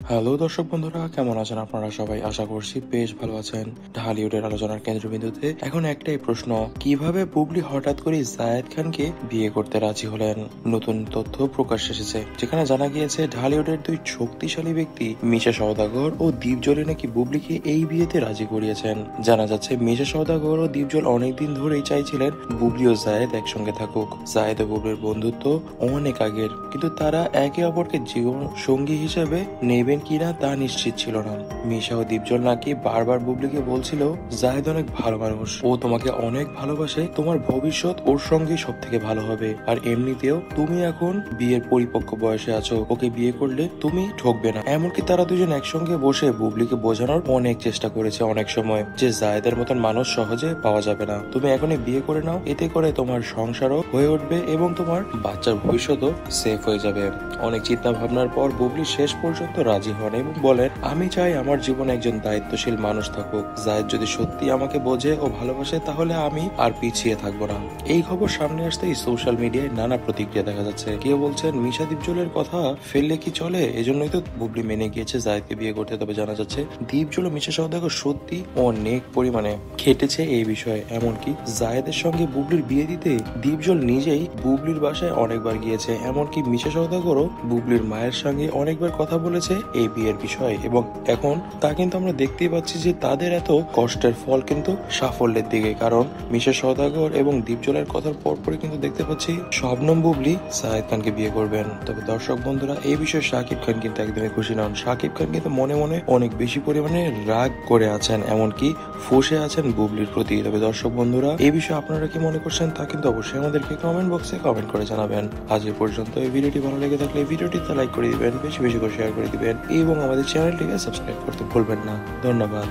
Hello দর্শক বন্ধুরা, কেমন আছেন আপনারা সবাই? আশা করছি বেশ ভালো আছেন। ঢালিউডের আলোচনার কেন্দ্রবিন্দুতে এখন একটাই প্রশ্ন, কিভাবে বুবলি হঠাৎ করে জায়েদ খানকে বিয়ে করতে রাজি হলেন? নতুন তথ্য প্রকাশ এসেছে, যেখানে জানা গিয়েছে ঢালিউডের দুই শক্তিশালী ব্যক্তি মিশা সওদাগর ও দীপজল নাকি বুবলিকে এই বিয়েতে রাজি করিয়েছেন। জানা যাচ্ছে মিশা সওদাগর ও দীপজল অনেকদিন ধরেই চাইছিলেন বুবলি ও জায়েদ একসঙ্গে থাকুক। জায়েদ ও বুবলির বন্ধুত্ব অনেক আগের, কিন্তু তারা একে অপরকে জীবন সঙ্গী হিসেবে নেবেন কিনা তা নিশ্চিত ছিল না। মিশা ও দীপজল নাকি বারবার বুবলিকে বলছিল, জাহেদ অনেক ভালো মানুষ, ও তোমাকে অনেক ভালোবাসে, তোমার ভবিষ্যৎ ওর সঙ্গে সব থেকে ভালো হবে। আর এমনিতেও তুমি এখন বিয়ের পরিপক্ক বয়সে আছো, ওকে বিয়ে করলে তুমি ঠকবে না। এমনকি তারা দুজন একসঙ্গে বসে বুবলিকে বোঝানোর অনেক চেষ্টা করেছে অনেক সময়, যে জাহেদের মতন মানুষ সহজে পাওয়া যাবে না, তুমি এখনই বিয়ে করে নাও, এতে করে তোমার সংসারও হয়ে উঠবে এবং তোমার বাচ্চার ভবিষ্যৎও সেফ হয়ে যাবে। অনেক চিন্তা ভাবনার পর বুবলি শেষ পর্যন্ত রাজি হন এবং বলেন, আমি চাই আমার জীবনে একজন দায়িত্বশীল মানুষ থাকুক। জায়েদ যদি সত্যি আমাকে বোঝে ও ভালোবাসে, তাহলে আমি আর পিছিয়ে থাকবো না। এই খবর সামনে আসতেই সোশ্যাল মিডিয়ায় নানা প্রতিক্রিয়া দেখা যাচ্ছে। কেউ বলছেন মিশা দীপজলের কথা ফেললে কি চলে, এজন্যই তো বুবলি মেনে গিয়েছে জায়েদকে বিয়ে করতে। তবে জানা যাচ্ছে দীপজল ও মিশা সওদাগর সত্যি অনেক পরিমাণে খেটেছে এই বিষয়ে। এমনকি জায়েদের সঙ্গে বুবলির বিয়ে দিতে দীপজল নিজেই বুবলির বাসায় অনেকবার গিয়েছে। এমনকি মিশা সওদাগরও বুবলির মায়ের সঙ্গে অনেকবার কথা বলেছে এই বিয়ের বিষয়, এবং এখন তা কিন্তু আমরা দেখতেই পাচ্ছি যে তাদের এত কষ্টের ফল কিন্তু সাফল্যের দিকে। কারণ মিশা সওদাগর এবং দীপজলের কথার পরপরই কিন্তু দেখতে পাচ্ছি শবনম বুবলি জায়েদ খানকে বিয়ে করবেন। তবে দর্শক বন্ধুরা, এই বিষয়ে শাকিব খান কিন্তু একদমই খুশি নন। শাকিব খান কিন্তু মনে মনে অনেক বেশি পরিমাণে রাগ করে আছেন, এমনকি ফুঁসে আছেন বুবলির প্রতি। তবে দর্শক বন্ধুরা, এই বিষয়ে আপনারা কি মনে করছেন তা কিন্তু অবশ্যই আমাদেরকে কমেন্ট বক্সে কমেন্ট করে জানাবেন। আজ এই পর্যন্ত। এই ভিডিওটি ভালো লেগে থাকলে ভিডিওটিতে লাইক করে দিবেন, বেশি বেশি করে শেয়ার করে দিবেন এবং আমাদের চ্যানেলটিকে সাবস্ক্রাইব করতে ভুলবেন না। ধন্যবাদ।